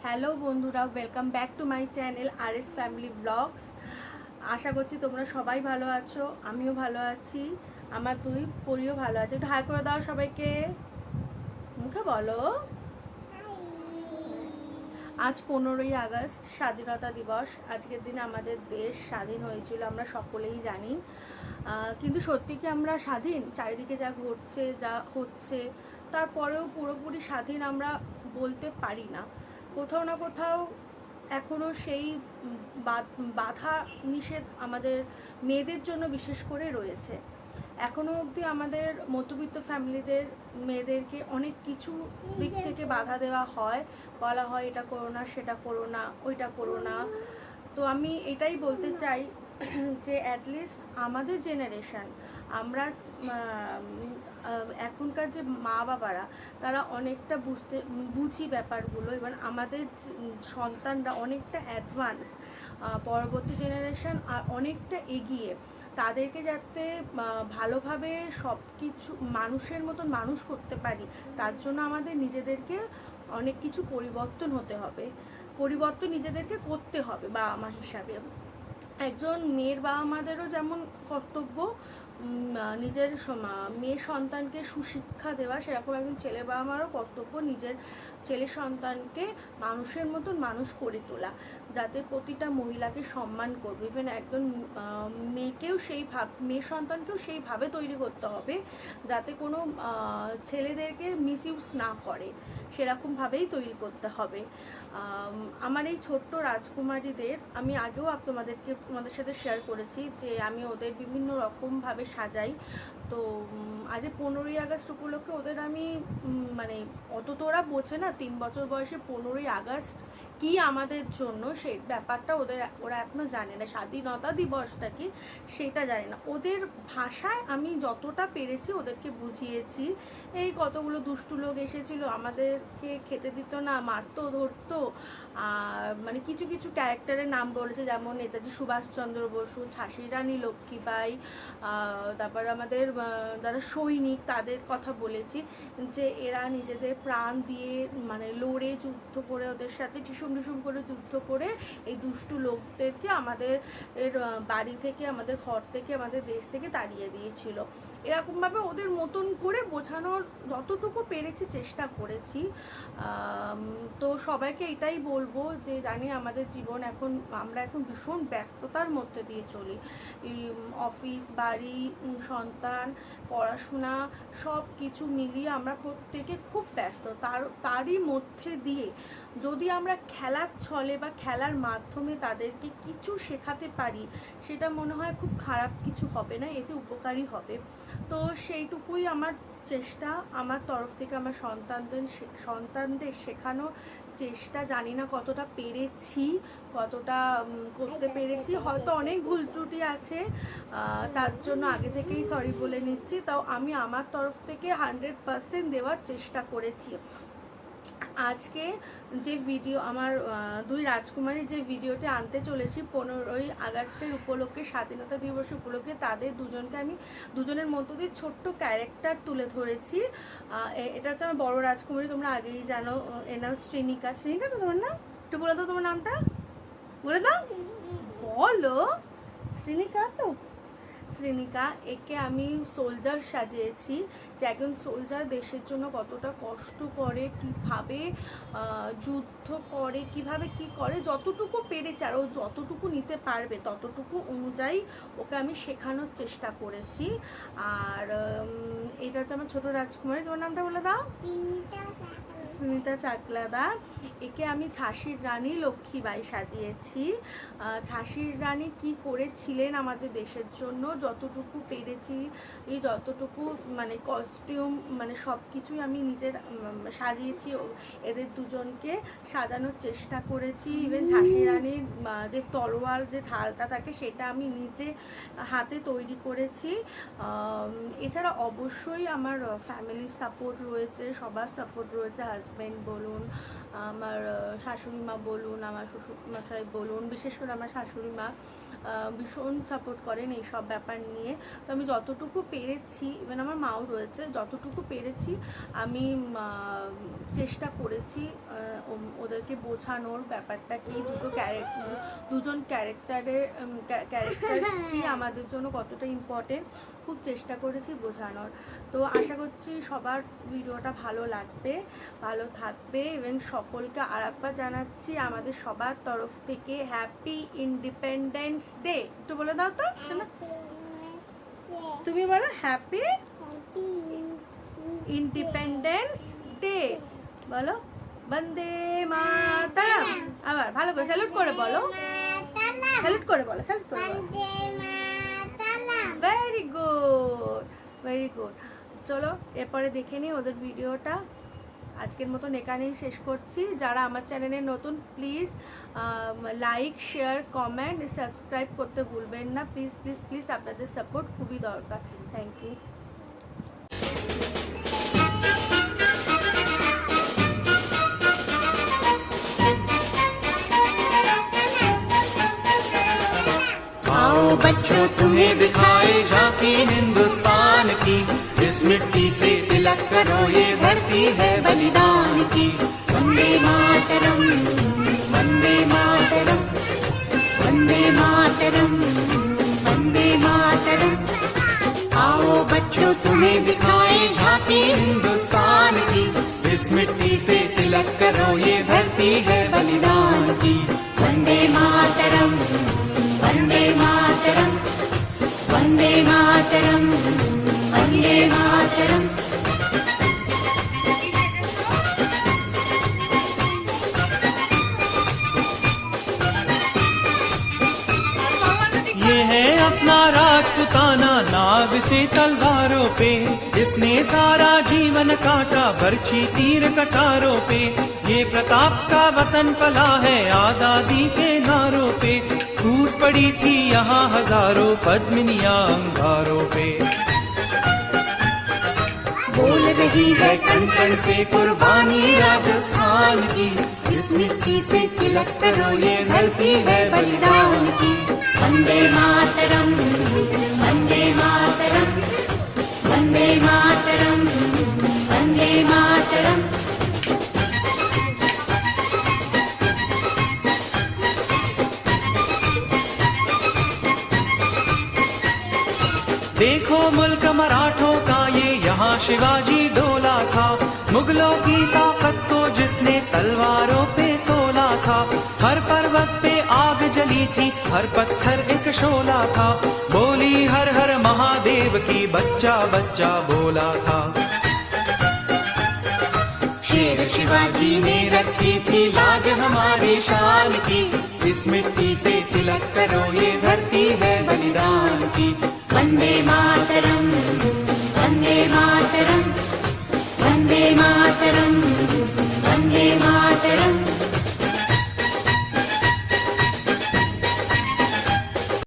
Hello বন্ধুরা, welcome back to my channel RS family vlogs. আশা করছি তোমরা সবাই ভালো আছো, আমিও ভালো আছি, আমার দুই পরিও ভালো আছে। একটু হাই করে দাও সবাইকে, মুখে বলো। আজ 15ই আগস্ট, স্বাধীনতা দিবস। আজকের দিনে আমাদের দেশ স্বাধীন হয়েছিল, আমরা সকলেই জানি। কিন্তু সত্যি কি আমরা স্বাধীন? চারিদিকে যা ঘটছে, যা হচ্ছে, তারপরেও পুরোপুরি স্বাধীন আমরা বলতে পারি না। কোথাও না কোথাও এখনও সেই বাধা নিষেধ আমাদের মেয়েদের জন্য বিশেষ করে রয়েছে। এখনও অবধি আমাদের মধ্যবিত্ত ফ্যামিলিদের মেয়েদেরকে অনেক কিছু দিক থেকে বাধা দেওয়া হয়, বলা হয় এটা করো না, সেটা করো না, ওইটা করো না। তো আমি এটাই বলতে চাই যে অ্যাটলিস্ট আমাদের জেনারেশান, আমরা এখনকার যে মা বাবারা, তারা অনেকটা বুঝি ব্যাপারগুলো। এবার আমাদের সন্তানরা অনেকটা অ্যাডভান্স, পরবর্তী জেনারেশান আর অনেকটা এগিয়ে। তাদেরকে যাতে ভালোভাবে সব কিছু মানুষের মতন মানুষ করতে পারি, তার জন্য আমাদের নিজেদেরকে অনেক কিছু পরিবর্তন হতে হবে, পরিবর্তন নিজেদেরকে করতে হবে। বাবা মা হিসাবে একজন মেয়ের বাবা মাদেরও যেমন কর্তব্য নিজের মেয়ে সন্তানকে সুশিক্ষা দেওয়া, সেরকম একজন ছেলে বাবা মারও কর্তব্য নিজের ছেলে সন্তানকে মানুষের মতন মানুষ করে তোলা, যাতে প্রতিটা মহিলাকে সম্মান করবে। ইভেন একজন মেয়েকেও মেয়ে সন্তানকেও সেইভাবে তৈরি করতে হবে যাতে কোনো ছেলেদেরকে মিসইউজ না করে, সেরকমভাবেই তৈরি করতে হবে। আমার এই ছোট্ট রাজকুমারীদের আমি আগেও তোমাদের সাথে শেয়ার করেছি যে আমি ওদের বিভিন্ন রকমভাবে সাজাই। তো আজ 15ই আগস্ট উপলক্ষে ওদের আমি মানে অত তো ওরা বোঝে না, 3 বছর বয়সে 15ই আগস্ট কি আমাদের জন্য সেই ব্যাপারটা ওরা এখনো জানে না, স্বাধীনতা দিবসটা কি সেটা জানে না। ওদের ভাষায় আমি যতটা পেরেছি ওদেরকে বুঝিয়েছি। এই কতগুলো দুষ্টু লোক এসেছিল, আমাদেরকে খেতে দিত না, মারতো, ধরতো। আর মানে কিছু কিছু ক্যারেক্টারের নাম বলেছে, যেমন নেতাজি সুভাষচন্দ্র বসু, ঝাঁসির রানী লক্ষ্মীবাই, তারপর আমাদের যারা সৈনিক তাদের কথা বলেছি, যে এরা নিজেদের প্রাণ দিয়ে মানে লড়ে যুদ্ধ করে, ওদের সাথে টিসুম টিসুম করে যুদ্ধ করে এই দুষ্টু লোকদেরকে আমাদের বাড়ি থেকে, আমাদের ঘর থেকে, আমাদের দেশ থেকে তাড়িয়ে দিয়েছিল। এরকমভাবে ওদের মতন করে বোঝানোর যতটুকু পেরেছি চেষ্টা করেছি। তো সবাইকে এটাই বলবো যে জানি আমাদের জীবন এখন, আমরা এখন ভীষণ ব্যস্ততার মধ্যে দিয়ে চলি। অফিস, বাড়ি, সন্তান, পড়াশোনা সব কিছু মিলিয়ে আমরা প্রত্যেকে খুব ব্যস্ত। তারই মধ্যে দিয়ে যদি আমরা খেলার ছলে বা খেলার মাধ্যমে তাদেরকে কিছু শেখাতে পারি, সেটা মনে হয় খুব খারাপ কিছু হবে না, এতে উপকারী হবে। তো সেইটুকুই আমার চেষ্টা আমার তরফ থেকে, আমার সন্তানদের শেখানোর চেষ্টা। জানি না কতটা পেরেছি, কতটা করতে পেরেছি, হয়তো অনেক ভুল ত্রুটি আছে, তার জন্য আগে থেকেই সরি বলে নিচ্ছি। তাও আমি আমার তরফ থেকে 100% দেওয়ার চেষ্টা করেছি। আজকে যে ভিডিও আমার দুই রাজকুমারী যে ভিডিওটি আনতে চলেছি 15ই আগস্টের উপলক্ষে, স্বাধীনতা দিবস উপলক্ষে, তাদের দুজনকে আমি দুজনের মধ্য দিয়ে ছোট্ট ক্যারেক্টার তুলে ধরেছি। এটা হচ্ছে আমার বড় রাজকুমারী, তোমরা আগেই জানো, এর নাম শ্রীনিকা। শ্রীনিকা তো তোমার নাম? একটু বলে দাও তোমার নামটা, বলে দাও, বলো। শ্রীনিকা তো? শ্রীনিকা, একে আমি সোলজার সাজিয়েছি, যে একজন সোলজার দেশের জন্য কতটা কষ্ট করে, কিভাবে যুদ্ধ করে, কিভাবে কি করে, যতটুকু পেরেছে আর ও যতটুকু নিতে পারবে ততটুকু অনুযায়ী ওকে আমি শেখানোর চেষ্টা করেছি। আর এটা হচ্ছে আমার ছোটো রাজকুমারী, তোমার নামটা বলে দাও। স্মিতা চাকলাদার। একে আমি ঝাঁসির রানী লক্ষ্মীবাই সাজিয়েছি। ঝাঁসির রানী কি করেছিলেন আমাদের দেশের জন্য, যতটুকু পেরেছি, যতটুকু মানে কস্টিউম মানে সব কিছুই আমি নিজের সাজিয়েছি, এদের দুজনকে সাজানোর চেষ্টা করেছি। ইভেন ঝাঁসির রানীর যে তলোয়ার, যে ঢালটা থাকে, সেটা আমি নিজে হাতে তৈরি করেছি। এছাড়া অবশ্যই আমার ফ্যামিলির সাপোর্ট রয়েছে, সবার সাপোর্ট রয়েছে, হাজব্যান্ড বলুন, আমার শাশুড়ি মা বলুন, আমার শ্বশুরমশাই বলুন, বিশেষ করে আমার শাশুড়ি মা ভীষণ সাপোর্ট করেন এই সব ব্যাপার নিয়ে। তো আমি যতটুকু পেরেছি, ইভেন আমার মাও রয়েছে, যতটুকু পেরেছি আমি চেষ্টা করেছি ওদেরকে বোঝানোর ব্যাপারটা কি, দুজন ক্যারেক্টার কি আমাদের জন্য কতটা ইম্পর্টেন্ট, খুব চেষ্টা করেছি বোঝানোর। তো আশা করছি সবার ভিডিওটা ভালো লাগবে, ভালো থাকবে। ইভেন সকলকে আরেকবার জানাচ্ছি আমাদের সবার তরফ থেকে হ্যাপি ইন্ডিপেন্ডেন্স ডে। একটু বলে দাও তো, তুমি বলো হ্যাপি ইন্ডিপেন্ডেন্স ডে, বলো বন্দে মাতরম। আবার ভালো করে স্যালুট করে বলো, স্যালুট করে বলো, স্যালুট করে বলো। Very good, very good. চলো এরপরে দেখে নিই ওদের ভিডিওটা। আজকের মতন এখানেই শেষ করছি। যারা আমার চ্যানেলে নতুন please like, share, comment, subscribe করতে ভুলবেন না। প্লিজ প্লিজ প্লিজ, আপনাদের সাপোর্ট খুবই দরকার। Thank you. आओ बच्चों तुम्हें दिखाए झांकी हिंदुस्तान की, इस मिट्टी से तिलक करो ये धरती है बलिदान की। वंदे मातरम, वंदे मातरम, वंदे मातरम, वंदे मातरम। आओ बच्चों तुम्हें दिखाए झांकी हिंदुस्तान की, इस मिट्टी से तिलक करो ये धरती है बलिदान की। वंदे मातरम, वंदे मातरम, वंदे मातरम, वंदे मातरम। ये है अपना राजपुताना, नाग से तलवारों पे जिसने सारा जीवन काटा, बरछी तीर कटारों पे। ये प्रताप का वतन पला है आजादी के नारों पे, टूट पड़ी थी यहाँ हजारों पद्मिनियां अंगारों पे। बोल रही है कण कण से कुर्बानी राजस्थान की, इस मिट्टी से तिलक करो ये धरती है बलिदान की। वंदे मातरम, वंदे मातरम, वंदे मातरम, वंदे मातरम। देखो मुल्क मराठों का ये यहाँ शिवाजी डोला था, मुगलों की ताकत को जिसने तलवारों पे तोला था। हर पर्वत पे आग जली थी, हर पत्थर एक शोला था, बोली हर हर महादेव की बच्चा बच्चा बोला था। शेर शिवाजी ने रखी थी लाज हमारी शान की, इस मिट्टी से तिलक करो ये धरती है बलिदान की। वंदे मातरम, वंदे